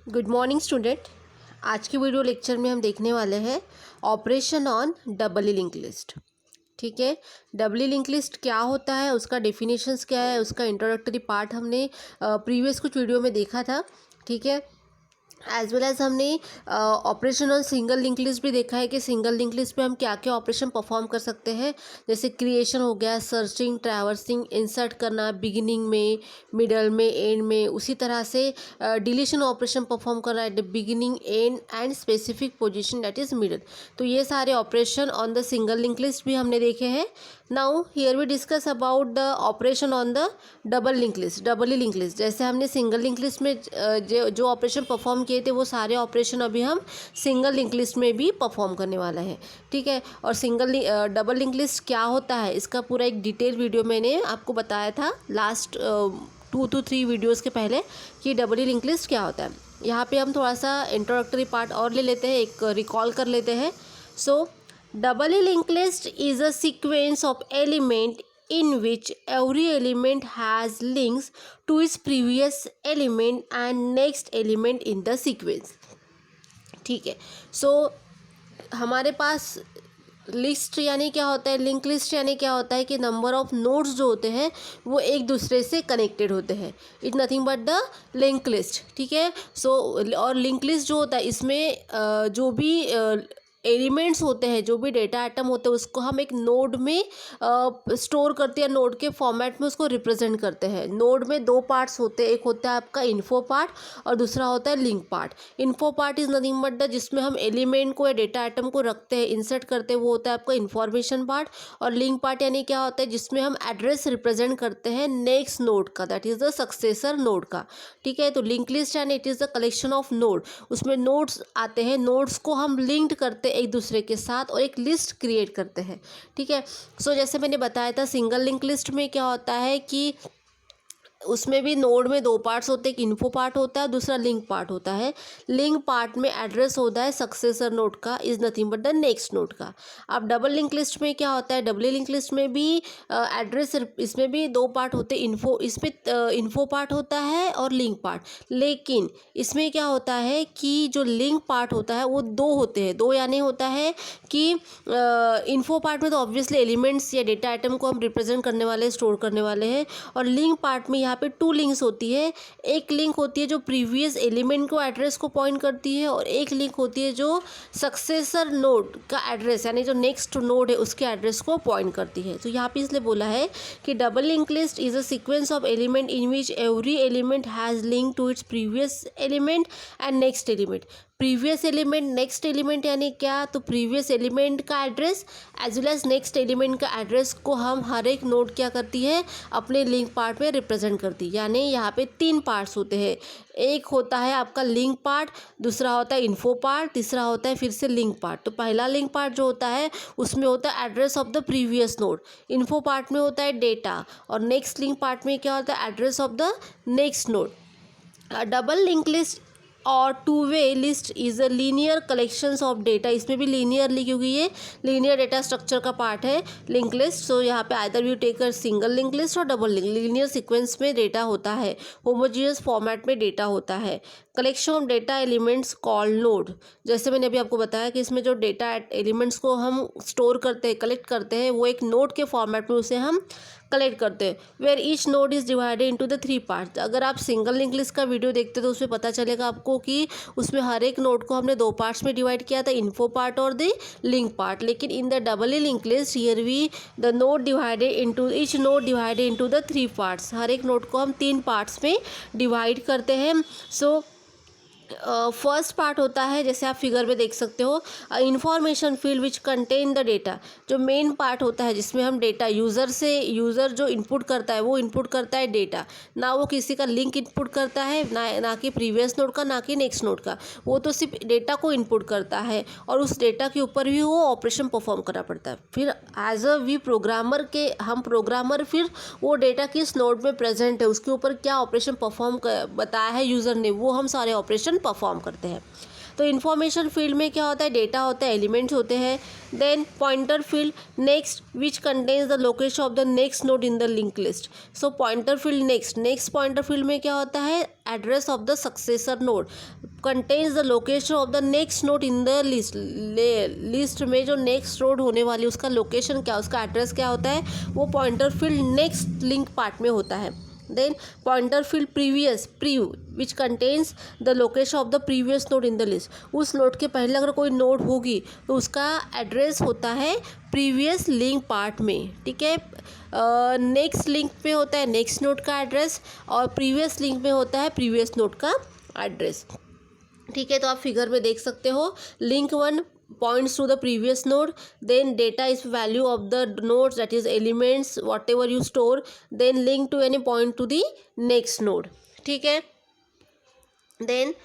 Good morning student. आज की video lecture में हम देखने वाले हैं operation on double link list. ठीक है, डबल लिंक लिस्ट क्या होता है, उसका डेफिनेशंस क्या है, उसका इंट्रोडक्टरी पार्ट हमने प्रीवियस कुछ वीडियो में देखा था। ठीक है, एज वेल एज हमने operation on single link list भी देखा है कि सिंगल लिंक लिस्ट पे हम क्या क्या ऑपरेशन परफॉर्म कर सकते हैं। जैसे क्रिएशन हो गया, सर्चिंग, ट्रैवर्सिंग, इंसर्ट करना बिगिनिंग में, मिडल में, एंड में। उसी तरह से डिलीशन ऑपरेशन परफॉर्म करना at the beginning, and and specific position that is middle. तो ये सारे operation on the single link list भी हमने देखे हैं। Now here we discuss about the operation on the double link list. Double link list जैसे हमने single link list में जो ऑपरेशन परफॉर्म किए थे वो सारे ऑपरेशन अभी हम सिंगल लिंक लिस्ट में भी परफॉर्म करने वाला है। ठीक है, और डबल लिंक लिस्ट क्या होता है इसका पूरा एक डिटेल वीडियो मैंने आपको बताया था लास्ट 2 to 3 वीडियोज़ के पहले कि डबल लिंक लिस्ट क्या होता है। यहाँ पे हम थोड़ा सा इंट्रोडक्टरी पार्ट और ले लेते हैं, एक रिकॉल कर लेते हैं। सो double linked list is a sequence of element in which every element has links to its previous element and next element in the sequence। ठीक है, सो हमारे पास लिस्ट यानी क्या होता है, लिंक लिस्ट यानी क्या होता है कि नंबर ऑफ नोड्स जो होते हैं वो एक दूसरे से कनेक्टेड होते हैं। It nothing but the link list. ठीक है, सो और लिंक लिस्ट जो होता है इसमें जो भी एलिमेंट्स होते हैं, जो भी डेटा आइटम होते हैं उसको हम एक नोड में स्टोर करते हैं, नोड के फॉर्मेट में उसको रिप्रेजेंट करते हैं। नोड में 2 पार्ट्स होते हैं, एक होता है आपका इन्फो पार्ट और दूसरा होता है link part. Info part is nothing but the जिसमें हम एलिमेंट को या डेटा आइटम को रखते हैं, इंसर्ट करते हैं, वो होता है आपका इन्फॉर्मेशन पार्ट। और लिंक पार्ट यानी क्या होता है, जिसमें हम एड्रेस रिप्रेजेंट करते हैं नेक्स्ट नोड का, that is the successor node का। ठीक है, तो लिंक लिस्ट यानी it is the collection of node. उसमें नोड्स आते हैं, नोड्स को हम लिंक्ड करते एक दूसरे के साथ और एक लिस्ट क्रिएट करते हैं। ठीक है, सो जैसे मैंने बताया था सिंगल लिंक लिस्ट में क्या होता है कि उसमें भी नोड में 2 पार्ट्स होते हैं, एक इन्फो पार्ट होता है, दूसरा लिंक पार्ट होता है। लिंक पार्ट में एड्रेस होता है सक्सेसर नोड का, is nothing but the next node का। अब डबल लिंक लिस्ट में क्या होता है, डबल लिंक लिस्ट में भी एड्रेस, इसमें भी 2 पार्ट होते हैं, इसमें इन्फो पार्ट होता है और लिंक पार्ट। लेकिन इसमें क्या होता है कि जो लिंक पार्ट होता है वो 2 होते हैं। 2 यानी होता है कि इन्फो पार्ट में तो ऑब्वियसली एलिमेंट्स या डेटा आइटम को हम रिप्रेजेंट करने वाले, स्टोर करने वाले हैं। और लिंक पार्ट में यहाँ पे 2 लिंक्स होती है। एक लिंक होती है जो प्रीवियस एलिमेंट को एड्रेस को पॉइंट करती है और एक लिंक होती है जो सक्सेसर नोड का एड्रेस यानी जो नेक्स्ट नोड है उसके एड्रेस को पॉइंट करती है। तो यहाँ पे इसलिए बोला है कि double link list is a sequence of element in which every element has link to its previous element and next element. Previous element, next element यानी क्या, तो प्रीवियस एलिमेंट का address as well as next element का address को हम हर एक node क्या करती है, अपने लिंक पार्ट में रिप्रेजेंट करती है। यानी यहाँ पे 3 पार्ट्स होते हैं, एक होता है आपका लिंक पार्ट, दूसरा होता है इन्फो पार्ट, तीसरा होता है फिर से लिंक पार्ट। तो पहला लिंक पार्ट जो होता है उसमें होता है address of the previous node, info part में होता है डेटा, और नेक्स्ट लिंक पार्ट में क्या होता है, address of the next node. Double link list और 2-वे list is a linear collections of data. इसमें भी लीनियरली, क्योंकि ये लीनियर डेटा स्ट्रक्चर का पार्ट है लिंक लिस्ट। सो यहाँ पे either you take a single link list और डबल लिंक, लीनियर सीक्वेंस में डेटा होता है, होमोजीनियस फॉर्मेट में डेटा होता है। Collection of data elements called node, जैसे मैंने अभी आपको बताया कि इसमें जो डेटा एलिमेंट्स को हम स्टोर करते हैं, कलेक्ट करते हैं, वो एक नोड के फॉर्मेट में उसे हम कलेक्ट करते हैं। Where each node is divided into the 3 parts. अगर आप सिंगल लिंक लिस्ट का वीडियो देखते तो उसमें पता चलेगा आपको कि उसमें हर एक नोड को हमने 2 पार्ट्स में डिवाइड किया था, इन्फो पार्ट और द लिंक पार्ट। लेकिन in the double link list here we the node divided into, each node divided into the 3 parts. हर एक नोड को हम 3 पार्ट्स में डिवाइड करते हैं। सो फर्स्ट पार्ट होता है, जैसे आप फिगर में देख सकते हो, information field which contain the data. जो मेन पार्ट होता है जिसमें हम डेटा यूज़र जो इनपुट करता है वो इनपुट करता है डेटा, ना वो किसी का लिंक इनपुट करता है, ना कि प्रीवियस नोड का, ना कि नेक्स्ट नोड का। वो तो सिर्फ डेटा को इनपुट करता है और उस डेटा के ऊपर भी वो ऑपरेशन परफॉर्म करना पड़ता है। फिर एज अ वी प्रोग्रामर के हम प्रोग्रामर फिर वो डेटा किस नोड में प्रेजेंट है, उसके ऊपर क्या ऑपरेशन परफॉर्म बताया है यूज़र ने, वो हम सारे ऑपरेशन परफॉर्म करते हैं। तो इन्फॉर्मेशन फील्ड में क्या होता है, डेटा होता है, एलिमेंट्स होते हैं। Then pointer field next which contains the location of the next node in the link list. So pointer field next pointer field में क्या होता है, address of the successor node contains the location of the next node in the list. List में जो next node होने वाली उसका location क्या, उसका एड्रेस क्या होता है, वो pointer field next link part में होता है। Then pointer field preview which contains the location of the previous node in the list. उस नोड के पहले अगर कोई नोड होगी तो उसका एड्रेस होता है प्रीवियस लिंक पार्ट में, ठीक है। नेक्स्ट लिंक में होता है नेक्स्ट नोड का एड्रेस और प्रीवियस लिंक में होता है प्रीवियस नोड का एड्रेस, ठीक है। तो आप फिगर में देख सकते हो, link 1 points to the previous node, then data is value of the nodes, that is elements whatever you store, then link to any point to the next node, ठीक है। then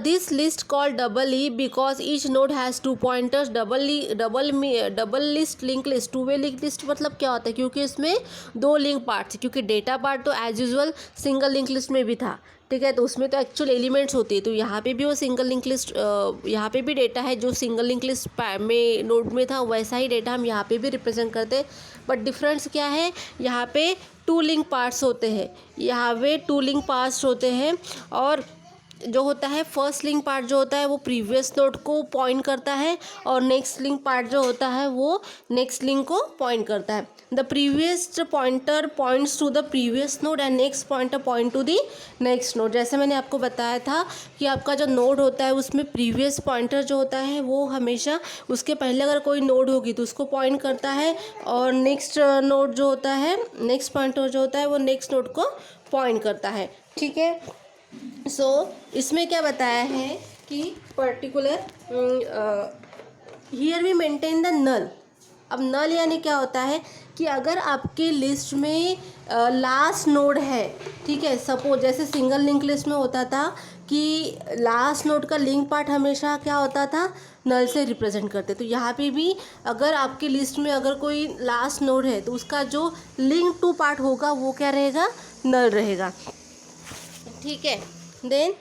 this list called double E because each node has 2 pointers। Double list link list, 2 way link list मतलब क्या होता है, क्योंकि इसमें 2 link parts, क्योंकि data part तो as usual single link list में भी था, ठीक है। तो उसमें तो एक्चुअल एलिमेंट्स होती है, तो यहाँ पे भी वो सिंगल लिंक लिस्ट, यहाँ पे भी डेटा है जो सिंगल लिंक लिस्ट में नोड में था, वैसा ही डेटा हम यहाँ पे भी रिप्रेजेंट करते हैं। बट डिफरेंस क्या है, यहाँ पे 2 लिंक पार्ट्स होते हैं, यहाँ पे 2 लिंक पार्ट्स होते हैं। और जो होता है फर्स्ट लिंक पार्ट जो होता है वो प्रीवियस नोड को पॉइंट करता है और नेक्स्ट लिंक पार्ट जो होता है वो नेक्स्ट लिंक को पॉइंट करता है। The previous pointer points to the previous node and next pointer point to the next node. जैसे मैंने आपको बताया था कि आपका जो नोड होता है उसमें प्रीवियस पॉइंटर जो होता है वो हमेशा उसके पहले अगर कोई नोड होगी तो उसको पॉइंट करता है, और नेक्स्ट नोड जो होता है नेक्स्ट पॉइंटर जो होता है वो नेक्स्ट नोड को पॉइंट करता है, ठीक है। सो इसमें क्या बताया है कि particular here we maintain the null. अब नल यानी क्या होता है कि अगर आपके लिस्ट में लास्ट नोड है, ठीक है, सपोज जैसे सिंगल लिंक लिस्ट में होता था कि लास्ट नोड का लिंक पार्ट हमेशा क्या होता था, नल से रिप्रेजेंट करते। तो यहाँ पे भी अगर आपकी लिस्ट में अगर कोई लास्ट नोड है तो उसका जो लिंक टू पार्ट होगा वो क्या रहेगा, नल रहेगा, ठीक है। Then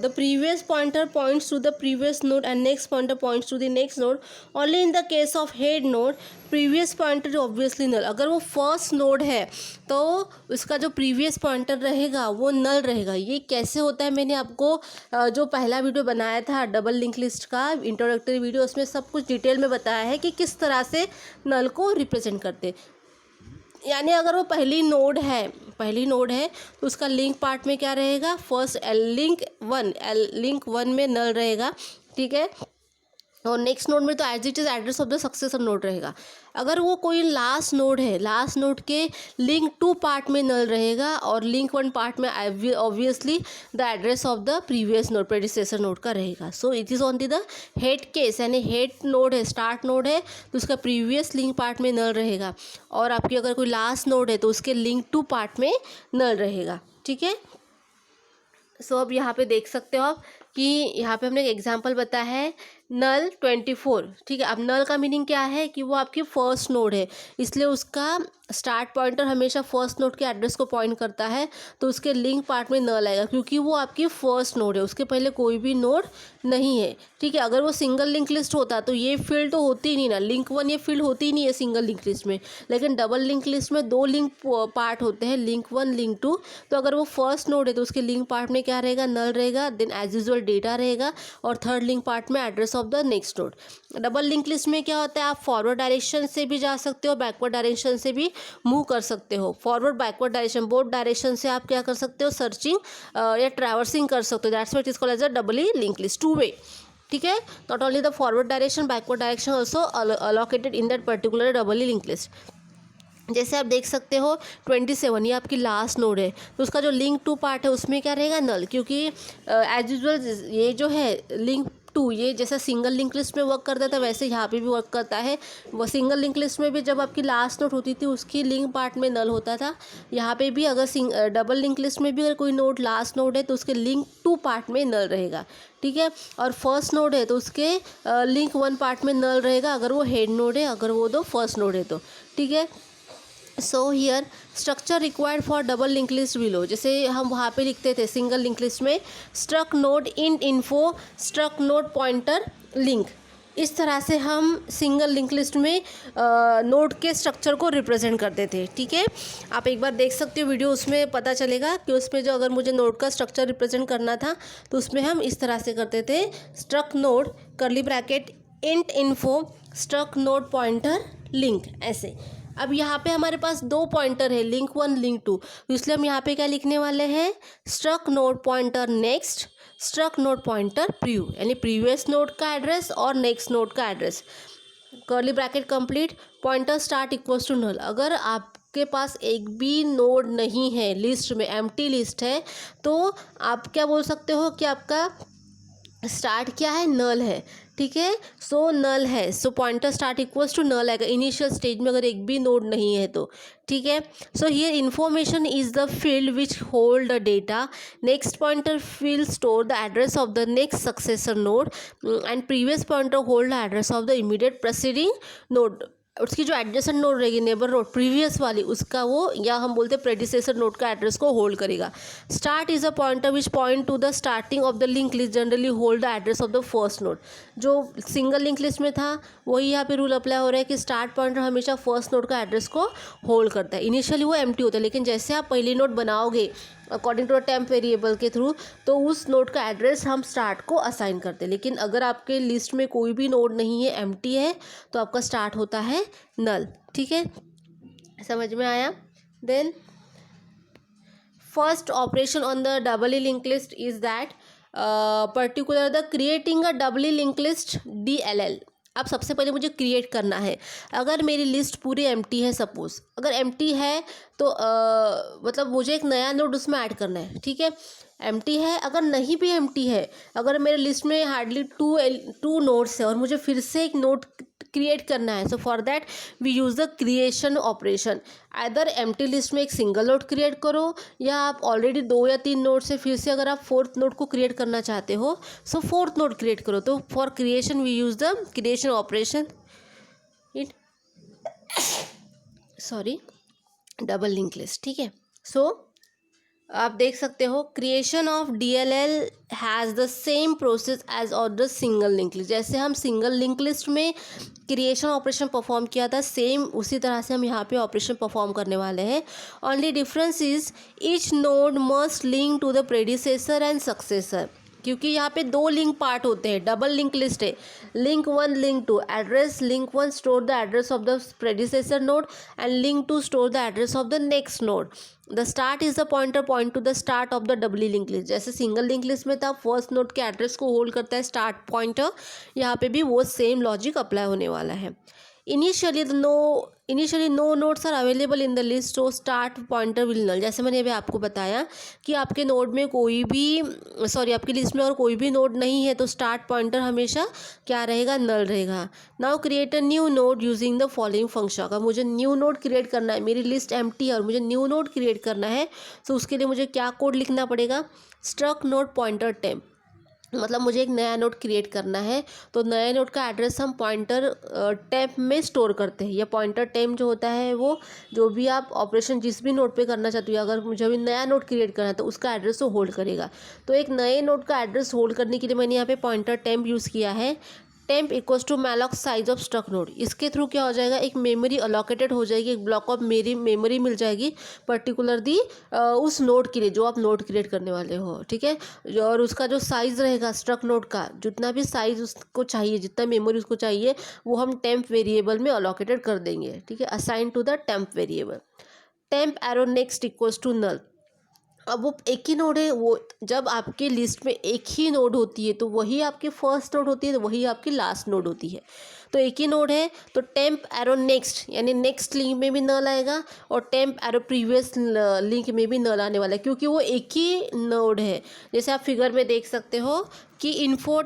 the previous pointer points to the previous node and next pointer points to the next node। only in the case of head node previous pointer is obviously null। अगर वो first node है तो उसका जो previous pointer रहेगा वो नल रहेगा। ये कैसे होता है, मैंने आपको जो पहला वीडियो बनाया था डबल लिंक लिस्ट का इंट्रोडक्टरी वीडियो, उसमें सब कुछ डिटेल में बताया है कि किस तरह से नल को रिप्रेजेंट करते। यानी अगर वो पहली नोड है तो उसका लिंक पार्ट में क्या रहेगा, फर्स्ट लिंक वन में नल रहेगा, ठीक है। और नेक्स्ट नोड में तो as it is address of the successor node रहेगा। अगर वो कोई लास्ट नोड है, लास्ट नोड के लिंक 2 पार्ट में नल रहेगा और लिंक 1 पार्ट में obviously the address of the previous node predecessor node का रहेगा। So it is on the head case, यानी हेड नोड है, स्टार्ट नोड है तो उसका प्रीवियस लिंक पार्ट में नल रहेगा, और आपकी अगर कोई लास्ट नोड है तो उसके लिंक 2 पार्ट में नल रहेगा, ठीक है। सो अब यहाँ पे देख सकते हो आप कि यहाँ पे हमने एक एग्जांपल बताया है नल 24, ठीक है। अब नल का मीनिंग क्या है कि वो आपकी फर्स्ट नोड है, इसलिए उसका स्टार्ट पॉइंटर हमेशा फर्स्ट नोड के एड्रेस को पॉइंट करता है, तो उसके लिंक पार्ट में नल आएगा क्योंकि वो आपकी फर्स्ट नोड है, उसके पहले कोई भी नोड नहीं है, ठीक है। अगर वो सिंगल लिंक लिस्ट होता तो ये फील्ड तो होती ही नहीं ना, लिंक 1 ये फील्ड होती ही नहीं है सिंगल लिंक लिस्ट में। लेकिन डबल लिंक लिस्ट में 2 लिंक पार्ट होते हैं, लिंक 1 लिंक 2। तो अगर वो फर्स्ट नोड है तो उसके लिंक पार्ट में क्या रहेगा, नल रहेगा, देन एज यूजुअल डेटा रहेगा, और थर्ड लिंक पार्ट में address of the next node. Double link list में क्या होता है, आप फॉरवर्ड डायरेक्शन से भी जा सकते हो, बैकवर्ड डायरेक्शन से भी मूव कर सकते हो। Forward backward direction both direction से आप क्या कर सकते हो, सर्चिंग या ट्रैवर्सिंग कर सकते हो। That's what is called as a double link list, 2 way, ठीक है। Not only the forward direction, backward direction also allocated in that particular double link list. जैसे आप देख सकते हो 27 ये आपकी लास्ट नोड है, तो उसका जो लिंक 2 पार्ट है उसमें क्या रहेगा, नल, क्योंकि एज यूजुअल ये जो है लिंक 2 ये जैसा सिंगल लिंक लिस्ट में वर्क करता था वैसे यहाँ पे भी वर्क करता है। वो सिंगल लिंक लिस्ट में भी जब आपकी लास्ट नोड होती थी उसकी लिंक पार्ट में नल होता था, यहाँ पे भी अगर डबल लिंक लिस्ट में भी अगर कोई नोड लास्ट नोड है तो उसके लिंक 2 पार्ट में नल रहेगा, ठीक है। और फर्स्ट नोड है तो उसके लिंक 1 पार्ट में नल रहेगा अगर वो हेड नोड है, अगर वो दो फर्स्ट नोड है तो, ठीक है। So here structure required for double link list below, जैसे हम वहाँ पे लिखते थे सिंगल लिंक लिस्ट में struct node in info struct node pointer link, इस तरह से हम सिंगल लिंक लिस्ट में नोड के स्ट्रक्चर को रिप्रेजेंट करते थे। ठीक है, आप एक बार देख सकते हो वीडियो, उसमें पता चलेगा कि उसमें जो अगर मुझे नोड का स्ट्रक्चर रिप्रेजेंट करना था तो उसमें हम इस तरह से करते थे, struct node curly bracket int info struct node pointer link, ऐसे। अब यहाँ पे हमारे पास दो पॉइंटर है, लिंक 1 लिंक 2, तो इसलिए हम यहाँ पे क्या लिखने वाले हैं, struct node pointer next struct node pointer preview, यानी प्रीवियस नोड का एड्रेस और नेक्स्ट नोड का address, curly bracket complete, pointer start equals to null. अगर आपके पास एक भी नोड नहीं है लिस्ट में, एम्प्टी लिस्ट है, तो आप क्या बोल सकते हो कि आपका स्टार्ट क्या है, नल है। ठीक है, सो नल है, so pointer start equals to null आएगा इनिशियल स्टेज में अगर एक भी नोड नहीं है तो। ठीक है, so here information is the field which hold the data, next pointer field store the address of the next successor node and previous pointer hold the address of the immediate preceding node. उसकी जो adjacent node रहेगी, neighbour node previous वाली, उसका वो, या हम बोलते हैं प्रेडिसेसर नोड का एड्रेस को होल्ड करेगा। Start is a pointer which point to the starting of the link list, generally hold the address of the first node. जो सिंगल लिंक लिस्ट में था वही यहाँ पे रूल अप्लाई हो रहा है कि स्टार्ट पॉइंटर हमेशा फर्स्ट नोड का एड्रेस को होल्ड करता है। इनिशियली वो एम्प्टी होता है, लेकिन जैसे आप पहली नोड बनाओगे according to a temp variable के थ्रू, तो उस नोड का एड्रेस हम स्टार्ट को असाइन करते हैं। लेकिन अगर आपके लिस्ट में कोई भी नोड नहीं है, एम्प्टी है, तो आपका स्टार्ट होता है नल। ठीक है, समझ में आया। Then first operation on the doubly link list is that particular the creating a doubly link list DLL। अब सबसे पहले मुझे क्रिएट करना है। अगर मेरी लिस्ट पूरी एम्प्टी है, सपोज अगर एम्प्टी है तो मतलब मुझे एक नया नोड उसमें ऐड करना है। ठीक है, एम्प्टी है, अगर नहीं भी एम्प्टी है, अगर मेरे लिस्ट में हार्डली टू नोड्स है और मुझे फिर से एक नोड क्रिएट करना है, so for that we use the creation operation. Either empty list में एक सिंगल नोड क्रिएट करो, या आप ऑलरेडी 2 या 3 नोड से फिर से अगर आप फोर्थ नोड को क्रिएट करना चाहते हो, सो फोर्थ नोड क्रिएट करो। तो for creation we use the creation operation in double link list. ठीक है, सो आप देख सकते हो creation of DLL has the same process as on the single link list. जैसे हम सिंगल लिंक लिस्ट में क्रिएशन ऑपरेशन परफॉर्म किया था, सेम उसी तरह से हम यहाँ पे ऑपरेशन परफॉर्म करने वाले हैं। Only difference is each node must link to the predecessor and successor, क्योंकि यहाँ पे 2 लिंक पार्ट होते हैं, डबल लिंक लिस्ट है, link 1 link 2, address link 1 store the address of the predecessor node and link 2 store the address of the next node. The start is the pointer point to the start of the doubly link list. जैसे single link list में था, first node के address को hold करता है start pointer, यहाँ पे भी वो सेम लॉजिक अप्लाई होने वाला है। Initially no nodes are available in the list, so start pointer will null. जैसे मैंने अभी आपको बताया कि आपके नोड में कोई भी आपकी लिस्ट में और कोई भी नोड नहीं है, तो स्टार्ट पॉइंटर हमेशा क्या रहेगा, नल रहेगा। Now create a new node using the following function. अगर मुझे न्यू नोड क्रिएट करना है, मेरी लिस्ट एम्प्टी है और मुझे न्यू नोड क्रिएट करना है, तो उसके लिए मुझे क्या कोड लिखना पड़ेगा, स्ट्रक नोड पॉइंटर टेम्प। मतलब मुझे एक नया नोड क्रिएट करना है, तो नए नोड का एड्रेस हम पॉइंटर टेम्प में स्टोर करते हैं। या पॉइंटर टेम्प जो होता है वो जो भी आप ऑपरेशन जिस भी नोड पे करना चाहते हो, अगर मुझे अभी नया नोड क्रिएट करना है तो उसका एड्रेस तो होल्ड करेगा। तो एक नए नोड का एड्रेस होल्ड करने के लिए मैंने यहाँ पे पॉइंटर टेम्प यूज़ किया है। Temp equals to malloc size of struct node. इसके थ्रू क्या हो जाएगा, एक मेमोरी अलॉकेटेड हो जाएगी, एक ब्लॉक ऑफ मेमोरी मिल जाएगी पर्टिकुलर दी उस नोड के लिए जो आप नोड क्रिएट करने वाले हो। ठीक है, और उसका जो साइज़ रहेगा स्ट्रक नोड का, जितना भी साइज़ उसको चाहिए, जितना मेमोरी उसको चाहिए, वो हम टेम्प वेरिएबल में अलॉकेटेड कर देंगे। ठीक है, assign to the temp variable. Temp arrow next equals to null. अब वो एक ही नोड है, वो जब आपके लिस्ट में एक ही नोड होती है तो वही आपकी फर्स्ट नोड होती है, तो वही आपकी लास्ट नोड होती है। तो एक ही नोड है तो टेम्प एरो नेक्स्ट, यानी नेक्स्ट लिंक में भी नल आएगा और टेम्प एरो प्रीवियस लिंक में भी नल आने वाला है, क्योंकि वो एक ही नोड है। जैसे आप फिगर में देख सकते हो कि इन्फो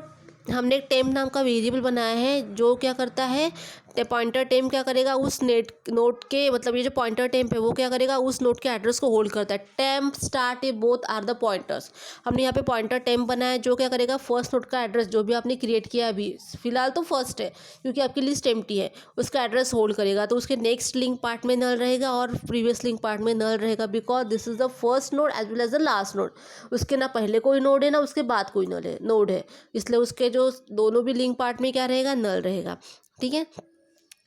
हमने एक टेम्प नाम का वेरिएबल बनाया है जो क्या करता है, पॉइंटर टेम्प क्या करेगा, उस नोड के मतलब ये जो पॉइंटर टेम्प है वो क्या करेगा, उस नोड के एड्रेस को होल्ड करता है। टेम्प स्टार्ट ये बोथ आर द पॉइंटर्स। हमने यहाँ पे पॉइंटर टेम्प बनाया है जो क्या करेगा, फर्स्ट नोड का एड्रेस जो भी आपने क्रिएट किया है अभी, फिलहाल तो फर्स्ट है क्योंकि आपकी लिस्ट एम्प्टी है, उसका एड्रेस होल्ड करेगा। तो उसके नेक्स्ट लिंक पार्ट में नल रहेगा और प्रीवियस लिंक पार्ट में नल रहेगा, because this is the first node as well as the last node. उसके ना पहले कोई नोड है ना उसके बाद कोई नोड है, इसलिए उसके जो दोनों भी लिंक पार्ट में क्या रहेगा, नल रहेगा। ठीक है,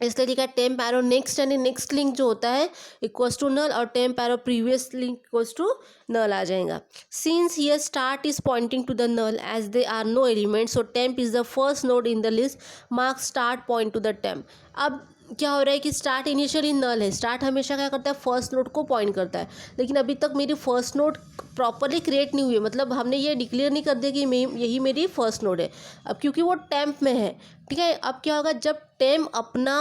इसलिए लिखा है टेम्प एरो नेक्स्ट, यानी नेक्स्ट लिंक जो होता है इक्वल्स टू नल और temp arrow previous link equals to null आ जाएगा। Since here start is pointing to the null as they are no element, so temp is the first node in the list, mark start point to the temp. अब क्या हो रहा है कि start initially नल है, start हमेशा क्या करता है, फर्स्ट नोड को पॉइंट करता है, लेकिन अभी तक मेरी फर्स्ट नोड प्रॉपरली क्रिएट नहीं हुई है, मतलब हमने ये डिक्लेयर नहीं कर दिया कि यही मेरी फर्स्ट नोड है अब, क्योंकि वो टेम्प में है। ठीक है, अब क्या होगा, जब टेम्प अपना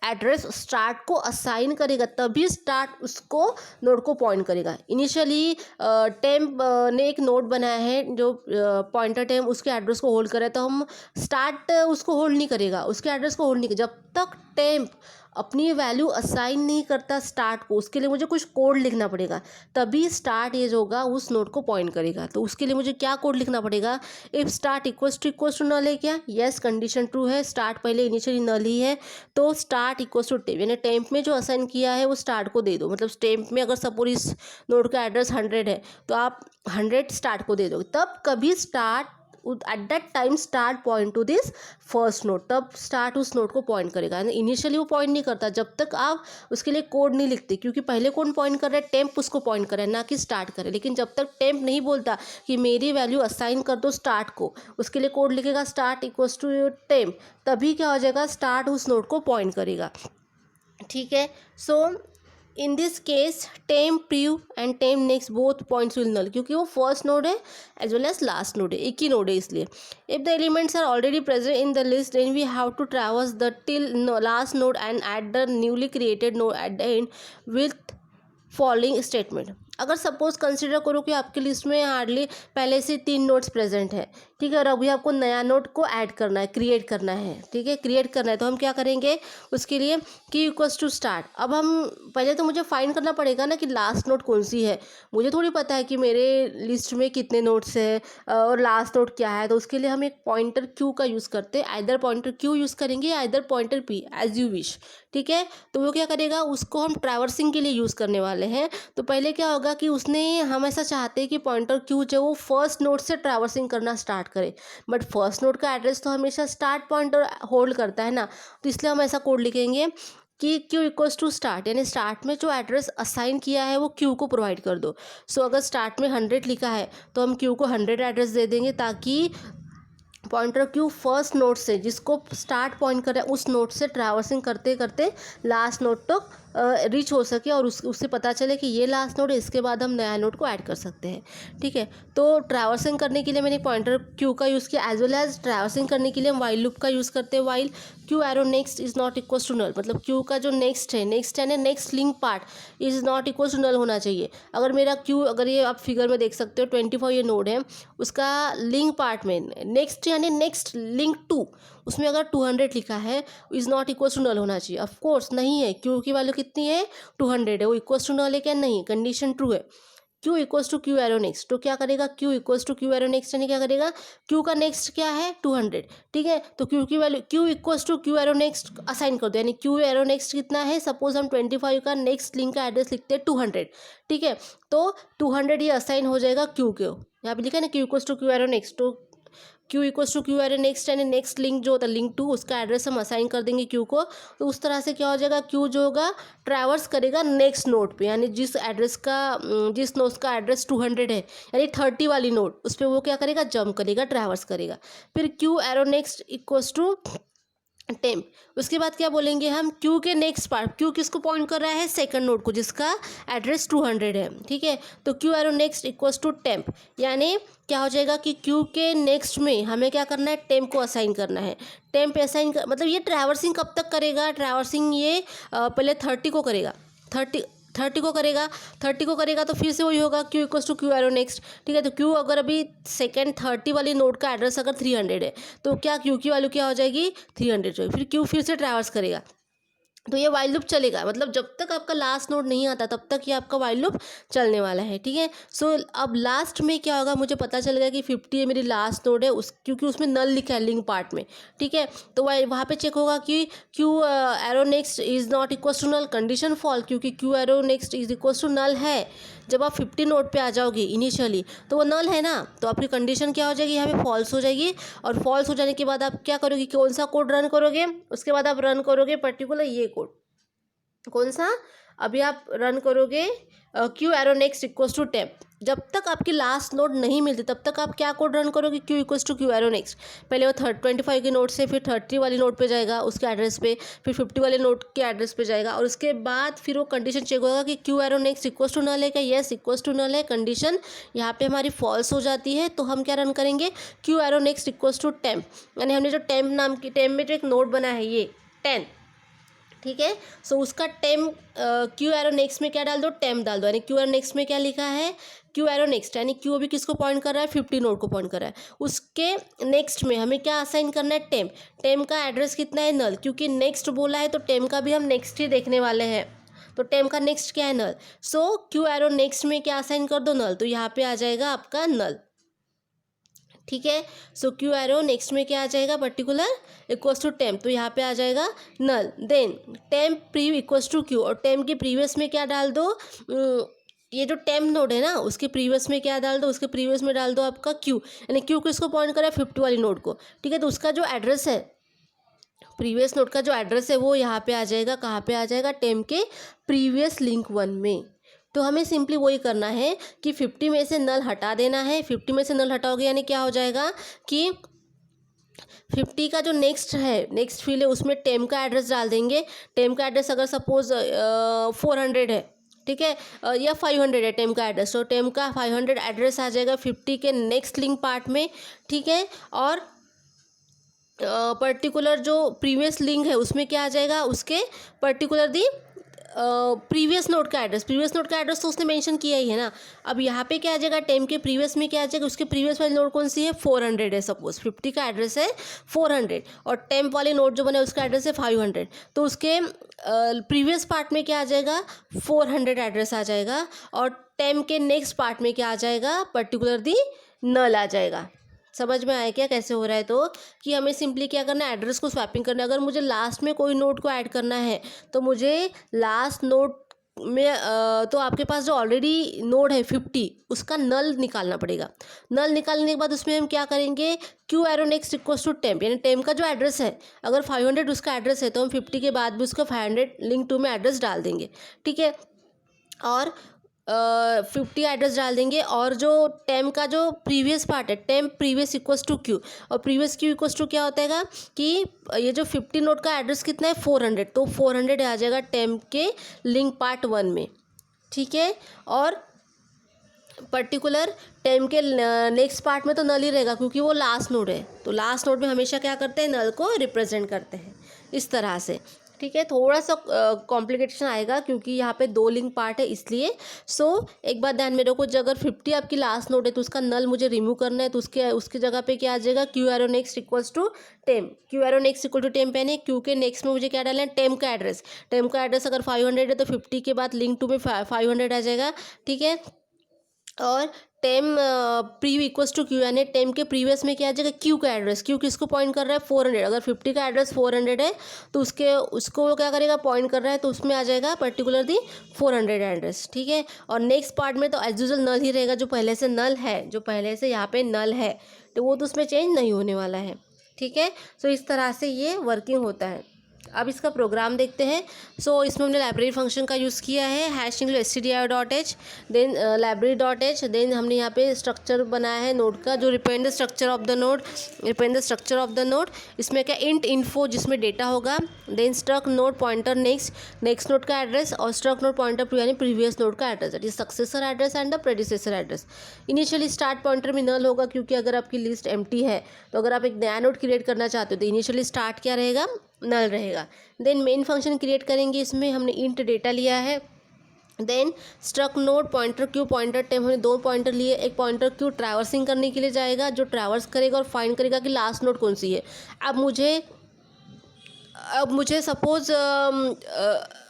एड्रेस स्टार्ट को असाइन करेगा तभी स्टार्ट उसको नोड को पॉइंट करेगा। इनिशियली टेम्प ने एक नोड बनाया है जो पॉइंटर टेम्प उसके एड्रेस को होल्ड करे, तो हम स्टार्ट उसको होल्ड नहीं करेगा, उसके एड्रेस को होल्ड नहीं करेगा जब तक टेम्प अपनी वैल्यू असाइन नहीं करता स्टार्ट को। उसके लिए मुझे कुछ कोड लिखना पड़ेगा, तभी स्टार्ट ये जो होगा उस नोड को पॉइंट करेगा। तो उसके लिए मुझे क्या कोड लिखना पड़ेगा, if start equals to null है क्या, यस कंडीशन ट्रू है, स्टार्ट पहले इनिशियली नल ही है, तो स्टार्ट इक्वल्स टू टेम्प, यानी टेम्प में जो असाइन किया है वो स्टार्ट को दे दो। मतलब टेम्प में अगर सपोज इस नोड का एड्रेस 100 है तो आप 100 स्टार्ट को दे दो, तब कभी start at that time start point to this first node, तब स्टार्ट उस नोड को पॉइंट करेगा। इनिशियली वो पॉइंट नहीं करता जब तक आप उसके लिए कोड नहीं लिखते, क्योंकि पहले कौन पॉइंट कर रहा है, टेम्प उसको पॉइंट कर रहा है ना कि स्टार्ट करे। लेकिन जब तक टेम्प नहीं बोलता कि मेरी वैल्यू असाइन कर दो स्टार्ट को, उसके लिए कोड लिखेगा स्टार्ट इक्वल्स टू टेम्प, तभी क्या हो जाएगा, स्टार्ट उस नोड को पॉइंट करेगा। ठीक है, so in this case temp prev and temp next both points will null, क्योंकि वो फर्स्ट नोड है as well as last node है, एक ही नोड है इसलिए। If the elements are already present in the list then we have to traverse the till last node and at the newly created node at the end with following statement. अगर suppose consider करो कि आपकी list में hardly पहले से 3 nodes present है, ठीक है, और अभी आपको नया नोड को ऐड करना है, क्रिएट करना है। ठीक है, क्रिएट करना है तो हम क्या करेंगे उसके लिए, की इक्वल्स टू स्टार्ट। अब हम पहले तो मुझे फाइंड करना पड़ेगा ना कि लास्ट नोड कौन सी है, मुझे थोड़ी पता है कि मेरे लिस्ट में कितने नोड्स है और लास्ट नोड क्या है। तो उसके लिए हम एक पॉइंटर क्यू का यूज़ करते हैं, आइदर पॉइंटर क्यू यूज़ करेंगे either pointer P, as you wish. ठीक है, तो वो क्या करेगा, उसको हम ट्रैवर्सिंग के लिए यूज़ करने वाले हैं। तो पहले क्या होगा कि उसने, हम ऐसा चाहते हैं कि पॉइंटर क्यू जो वो फर्स्ट नोड से ट्रैवर्सिंग करना स्टार्ट करे, बट फर्स्ट नोड का एड्रेस तो हमेशा स्टार्ट पॉइंटर होल्ड करता है ना, तो इसलिए हम ऐसा कोड लिखेंगे कि क्यू इक्वल्स टू स्टार्ट, यानी स्टार्ट में जो एड्रेस असाइन किया है वो क्यू को प्रोवाइड कर दो। सो अगर स्टार्ट में 100 लिखा है तो हम क्यू को 100 एड्रेस दे देंगे, ताकि पॉइंटर क्यू फर्स्ट नोड से जिसको स्टार्ट पॉइंट कर रहा है उस नोड से ट्रैवर्सिंग करते करते लास्ट नोड तक रीच हो सके, और उससे पता चले कि ये लास्ट नोड है, इसके बाद हम नया नोड को ऐड कर सकते हैं। ठीक है, तो ट्रैवर्सिंग करने के लिए मैंने पॉइंटर क्यू का यूज़ किया, एज वेल एज ट्रैवर्सिंग करने के लिए हम वाइल लूप का यूज़ करते हैं। While Q arrow next is not equals to null, मतलब क्यू का जो नेक्स्ट है, नेक्स्ट यानी next link part is not equals to null होना चाहिए। अगर मेरा क्यू, अगर ये आप फिगर में देख सकते हो 24 ये नोड है, उसका लिंक पार्ट में नेक्स्ट यानी नेक्स्ट लिंक 2, उसमें अगर 200 लिखा है is not equals to null होना चाहिए। ऑफ कोर्स नहीं है, क्यू की वैल्यू कितनी है, 200 है, वो इक्वल्स टू नल है क्या, नहीं, कंडीशन ट्रू है। Q equals to Q arrow next, तो क्या करेगा, Q equals to Q arrow next यानी क्या करेगा, क्यू का नेक्स्ट क्या है 200। ठीक है, तो क्यू की value Q equals to Q arrow next assign कर दो, यानी क्यू एरो नेक्स्ट कितना है, सपोज हम 25 का नेक्स्ट लिंक का एड्रेस लिखते हैं 200। ठीक है, तो 200 ये असाइन हो जाएगा क्यू को, यहाँ पे लिखा है ना Q equals to Q arrow next, तो Q equals to Q arrow next यानी नेक्स्ट लिंक जो होता है लिंक 2, उसका एड्रेस हम असाइन कर देंगे क्यू को। तो उस तरह से क्या हो जाएगा, क्यू जो होगा ट्रैवर्स करेगा नेक्स्ट नोड पे, यानी जिस नोड का एड्रेस 200 है यानी 30 वाली नोड, उस पर वो क्या करेगा, जंप करेगा, ट्रैवर्स करेगा। फिर Q arrow next equals to temp, उसके बाद क्या बोलेंगे हम, क्यू के नेक्स्ट पार्ट, क्यू किसको पॉइंट कर रहा है, सेकंड नोड को जिसका एड्रेस 200 है। ठीक है, तो Q arrow next equals to temp, यानी क्या हो जाएगा कि क्यू के नेक्स्ट में हमें क्या करना है, टेम्प को असाइन करना है। टेम्प असाइन मतलब ये ट्रैवर्सिंग कब तक करेगा, ट्रैवर्सिंग ये पहले 30 को करेगा, 30 को करेगा, 30 को करेगा तो फिर से वही होगा Q equals to Q arrow next. ठीक है, तो क्यू अगर अभी सेकंड 30 वाली नोड का एड्रेस अगर 300 है तो क्या क्यू की वैल्यू क्या हो जाएगी 300 जाएगी। फिर क्यू फिर से ट्रैवर्स करेगा तो ये वाइल लूप चलेगा, मतलब जब तक आपका लास्ट नोड नहीं आता तब तक ये आपका वाइल लूप चलने वाला है। ठीक है, सो अब लास्ट में क्या होगा, मुझे पता चल गया कि 50 ये मेरी लास्ट नोड है उस, क्योंकि उसमें नल लिखा है लिंक पार्ट में। ठीक है, तो वहाँ पे चेक होगा कि Q arrow next is not equal to null, condition fall, क्योंकि Q arrow next is equal to null है। जब आप 50 नोड पे आ जाओगे इनिशियली तो वो नल है ना, तो आपकी कंडीशन क्या हो जाएगी, यहाँ पे फॉल्स हो जाएगी। और फॉल्स हो जाने के बाद आप क्या करोगे, कौन सा कोड रन करोगे, उसके बाद आप रन करोगे पर्टिकुलर ये कोड, कौन सा, अभी आप रन करोगे Q arrow next equals to temp. जब तक आपकी लास्ट नोड नहीं मिलती तब तक आप क्या कोड रन करोगे, Q equals to Q arrow next. पहले वो 25 के नोड से फिर 30 वाली नोड पे जाएगा उसके एड्रेस पे, फिर 50 वाले नोड के एड्रेस पे जाएगा, और उसके बाद फिर वो कंडीशन चेक होगा कि Q arrow next equals to null है क्या, येस इक्वल्स टू नल है। कंडीशन यहाँ पे हमारी फॉल्स हो जाती है तो हम क्या रन करेंगे, Q arrow next equals to temp, यानी हमने जो टेम्प नाम की, टेम्प में जो एक नोड बना है ये 10। ठीक है, सो उसका टेम्प क्यू एरो नेक्स्ट में क्या डाल दो, टेम्प डाल दो, यानी क्यू एरो नेक्स्ट में क्या लिखा है, क्यू एरो नेक्स्ट, यानी क्यू अभी किसको पॉइंट कर रहा है, 50 नोड को पॉइंट कर रहा है। उसके नेक्स्ट में हमें क्या असाइन करना है, टेम्प। टेम्प का एड्रेस कितना है, नल, क्योंकि नेक्स्ट बोला है तो टेम्प का भी हम नेक्स्ट ही देखने वाले हैं, तो टेम्प का नेक्स्ट क्या है, नल। सो क्यू एरो नेक्स्ट में क्या असाइन कर दो, नल, तो यहाँ पे आ जाएगा आपका नल। ठीक है, सो क्यू एरो नेक्स्ट में क्या आ जाएगा, पर्टिकुलर इक्वल्स टू टेम्प, तो यहाँ पे आ जाएगा null. Then temp prev equals to Q, और टेम्प के प्रीवियस में क्या डाल दो, ये जो टेम्प नोड है ना उसके प्रीवियस में क्या डाल दो, उसके प्रीवियस में डाल दो आपका क्यू, यानी क्यू किसको पॉइंट करा है, 50 वाली नोड को। ठीक है, तो उसका जो एड्रेस है, प्रीवियस नोड का जो एड्रेस है वो यहाँ पे आ जाएगा, कहाँ पे आ जाएगा, टेम्प के प्रीवियस लिंक 1 में। तो हमें सिंपली वही करना है कि 50 में से नल हटा देना है। 50 में से नल हटाओगे यानी क्या हो जाएगा कि 50 का जो नेक्स्ट है, नेक्स्ट फील्ड है, उसमें टेम्प का एड्रेस डाल देंगे। टेम्प का एड्रेस अगर सपोज 400 है, ठीक है, या 500 है टेम्प का एड्रेस, तो टेम्प का 500 एड्रेस आ जाएगा 50 के नेक्स्ट लिंक पार्ट में। ठीक है, और पर्टिकुलर जो प्रीवियस लिंक है उसमें क्या आ जाएगा, उसके पर्टिकुलर दी प्रीवियस नोड का एड्रेस। प्रीवियस नोड का एड्रेस तो उसने मेंशन किया ही है ना। अब यहाँ पे क्या आ जाएगा, टेम्प के प्रीवियस में क्या आ जाएगा, उसके प्रीवियस वाली नोड कौन सी है, 400 है। सपोज 50 का एड्रेस है 400 और टेम्प वाली नोड जो बने उसका एड्रेस है 500, तो उसके प्रीवियस पार्ट में क्या आ जाएगा, 400 एड्रेस आ जाएगा, और टेम्प के नेक्स्ट पार्ट में क्या आ जाएगा, पर्टिकुलर दी नल आ जाएगा। समझ में आया क्या कैसे हो रहा है, तो कि हमें सिंपली क्या करना है, एड्रेस को स्वैपिंग करना है। अगर मुझे लास्ट में कोई नोड को ऐड करना है तो मुझे लास्ट नोड में तो आपके पास जो ऑलरेडी नोड है 50 उसका नल निकालना पड़ेगा। नल निकालने के बाद उसमें हम क्या करेंगे, Q arrow next equals to temp, यानी टेम्प का जो एड्रेस है अगर 500 उसका एड्रेस है तो हम 50 के बाद भी उसका 500 लिंक 2 में एड्रेस डाल देंगे। ठीक है, और 50 एड्रेस डाल देंगे, और जो टेम्प का जो प्रीवियस पार्ट है, temp previous equals to Q, और प्रीवियस क्यू इक्वल्स टू क्या होता है कि ये जो 50 नोड का एड्रेस कितना है 400, तो 400 आ जाएगा टेम्प के लिंक पार्ट 1 में। ठीक है, और पर्टिकुलर टेम्प के नेक्स्ट पार्ट में तो नल ही रहेगा क्योंकि वो लास्ट नोड है, तो लास्ट नोड में हमेशा क्या करते हैं, नल को रिप्रेजेंट करते हैं इस तरह से। ठीक है, थोड़ा सा कॉम्प्लिकेशन आएगा क्योंकि यहाँ पे 2 लिंक पार्ट है इसलिए। सो एक बात ध्यान में रखो, अगर 50 आपकी लास्ट नोड है तो उसका नल मुझे रिमूव करना है, तो उसके जगह पे क्या आ जाएगा, Q arrow next equals to temp. Q arrow next equal to temp यानी क्यू के नेक्स्ट में मुझे क्या डालना है, टेम्प का एड्रेस। टेम्प का एड्रेस अगर 500 है तो 50 के बाद लिंक 2 में 500 आ जाएगा। ठीक है, और टेम प्रीव इक्वल्स टू क्यू, यानी टेम के प्रीवियस में क्या आ जाएगा, क्यू का एड्रेस। क्यू किसको पॉइंट कर रहा है, 400। अगर 50 का एड्रेस 400 है तो उसको क्या करेगा, पॉइंट कर रहा है, तो उसमें आ जाएगा पर्टिकुलर दी 400 एड्रेस। ठीक है, और नेक्स्ट पार्ट में तो एज यूजुअल नल ही रहेगा, जो पहले से नल है, जो पहले से यहाँ पे नल है तो वो तो उसमें चेंज नहीं होने वाला है। ठीक है, सो इस तरह से ये वर्किंग होता है। अब इसका प्रोग्राम देखते हैं। सो इसमें हमने लाइब्रेरी फंक्शन का यूज़ किया है, #stdio.h, देन library.h, देन हमने यहाँ पे स्ट्रक्चर बनाया है नोड का, जो represent the structure of the node, represent the structure of the node. इसमें क्या, इंट इन्फो जिसमें डेटा होगा, then struct node pointer next node का एड्रेस, और स्ट्रक नोड पॉइंटर टू यानी प्रीवियस नोड का address, that is successor address and the predecessor address. Initially start pointer में null होगा क्योंकि अगर आपकी लिस्ट एम्प्टी है तो अगर आप एक नया नोड क्रिएट करना चाहते हो तो इनिशियली स्टार्ट क्या रहेगा, नल रहेगा। देन मेन फंक्शन क्रिएट करेंगे, इसमें हमने इंट डेटा लिया है, then struct node, pointer Q, pointer temp, हमने दो पॉइंटर लिए, एक पॉइंटर क्यू ट्रैवर्सिंग करने के लिए जाएगा, जो ट्रैवर्स करेगा और फाइंड करेगा कि लास्ट नोड कौन सी है। अब मुझे सपोज़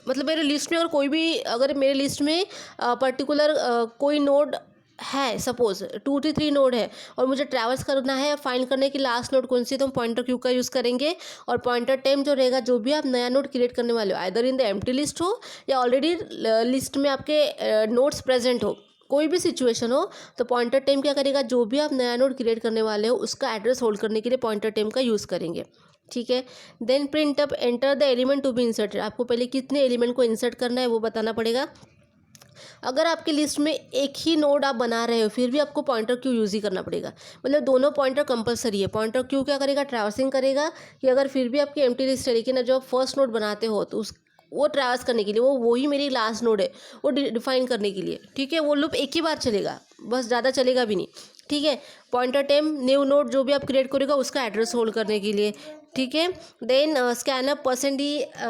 मतलब मेरे लिस्ट में अगर कोई भी, अगर मेरे लिस्ट में पर्टिकुलर कोई नोड है, सपोज 2 to 3 नोड है और मुझे ट्रैवर्स करना है, फाइंड करने की लास्ट नोड कौन सी है, तो हम पॉइंटर क्यू का यूज़ करेंगे। और पॉइंटर टेम जो रहेगा, जो भी आप नया नोड क्रिएट करने वाले हो, either in the empty list हो या ऑलरेडी लिस्ट में आपके नोड्स प्रेजेंट हो, कोई भी सिचुएशन हो, तो पॉइंटर टेम क्या करेगा, जो भी आप नया नोड क्रिएट करने वाले हो उसका एड्रेस होल्ड करने के लिए पॉइंटर टेम का यूज़ करेंगे। ठीक है। Then print up enter the element to be inserted, आपको पहले कितने एलिमेंट को इंसर्ट करना है वो बताना पड़ेगा। अगर आपकी लिस्ट में एक ही नोड आप बना रहे हो फिर भी आपको पॉइंटर क्यू यूज़ ही करना पड़ेगा, मतलब दोनों पॉइंटर कंपलसरी है। पॉइंटर क्यू क्या करेगा, ट्रैवर्सिंग करेगा कि अगर फिर भी आपकी एम्प्टी लिस्ट है लेकिन जो आप फर्स्ट नोड बनाते हो तो उस वो ट्रैवर्स करने के लिए, वो ही मेरी लास्ट नोड है, वो डिफाइन करने के लिए। ठीक है, वो लूप एक ही बार चलेगा, बस ज़्यादा चलेगा भी नहीं। ठीक है। पॉइंटर टेम न्यू नोड जो भी आप क्रिएट करेगा उसका एड्रेस होल्ड करने के लिए। ठीक है। देन स्कैनअप %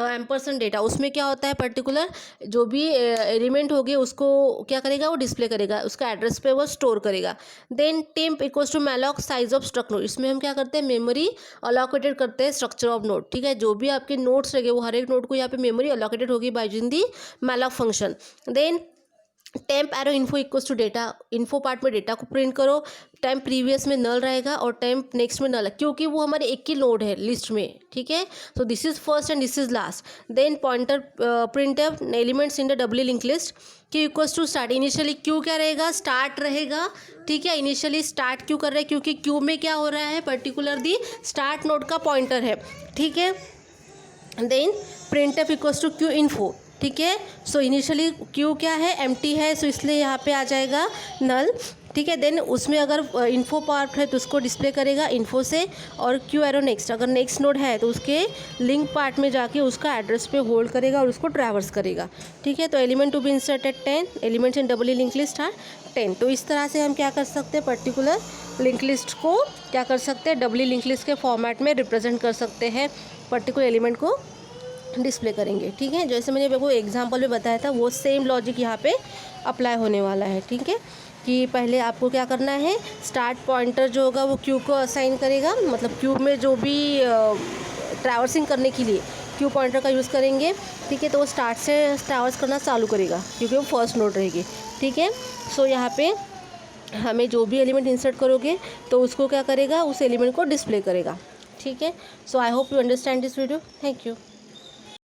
एम्परसेंट डेटा, उसमें क्या होता है, पर्टिकुलर जो भी एलिमेंट होगी उसको क्या करेगा, वो डिस्प्ले करेगा, उसका एड्रेस पे वो स्टोर करेगा। Then temp equals to malloc size of struct node, इसमें हम क्या करते हैं, मेमोरी अलोकेटेड करते हैं स्ट्रक्चर ऑफ नोड। ठीक है, जो भी आपके नोड्स रहेंगे वो हर एक नोड को यहाँ पे मेमोरी अलोकेटेड होगी by using the malloc function. Then temp arrow info equals to data, info part में डेटा को प्रिंट करो, टेम्प प्रीवियस में नल रहेगा और टेम्प नेक्स्ट में नल है, क्योंकि वो हमारे एक ही नोड है लिस्ट में। ठीक है, so this is first and this is last. Then pointer print elements in the W link list, Q equals to start, initially Q क्या रहेगा, स्टार्ट रहेगा। ठीक है, इनिशियली स्टार्ट क्यों कर रहे हैं, क्योंकि क्यू में क्या हो रहा है, पर्टिकुलर दी स्टार्ट नोड का पॉइंटर है। ठीक है। Then print F equals to Q info. ठीक है, सो इनिशियली क्यू क्या है, एम्प्टी है, सो इसलिए यहाँ पे आ जाएगा नल। ठीक है। देन उसमें अगर इन्फो पार्ट है तो उसको डिस्प्ले करेगा इन्फो से, और क्यू एरो नेक्स्ट, अगर नेक्स्ट नोड है तो उसके लिंक पार्ट में जाके उसका एड्रेस पे होल्ड करेगा और उसको ट्रैवर्स करेगा। ठीक है, तो element to be inserted 10, elements in W link list are 10। तो इस तरह से हम क्या कर सकते हैं, पर्टिकुलर लिंक लिस्ट को क्या कर सकते हैं, डब्ल्यू लिंक लिस्ट के फॉर्मेट में रिप्रेजेंट कर सकते हैं, पर्टिकुलर एलिमेंट को डिस्प्ले करेंगे। ठीक है, जैसे मैंने आपको एग्जांपल में बताया था वो सेम लॉजिक यहाँ पे अप्लाई होने वाला है। ठीक है, कि पहले आपको क्या करना है, स्टार्ट पॉइंटर जो होगा वो क्यू को असाइन करेगा, मतलब क्यू में जो भी ट्रैवर्सिंग करने के लिए क्यू पॉइंटर का यूज़ करेंगे। ठीक है, तो वो स्टार्ट से ट्रैवर्स करना चालू करेगा क्योंकि वो फर्स्ट नोड रहेगी। ठीक है, सो यहाँ पे हमें जो भी एलिमेंट इंसर्ट करोगे तो उसको क्या करेगा, उस एलिमेंट को डिस्प्ले करेगा। ठीक है, so I hope you understand this video. Thank you.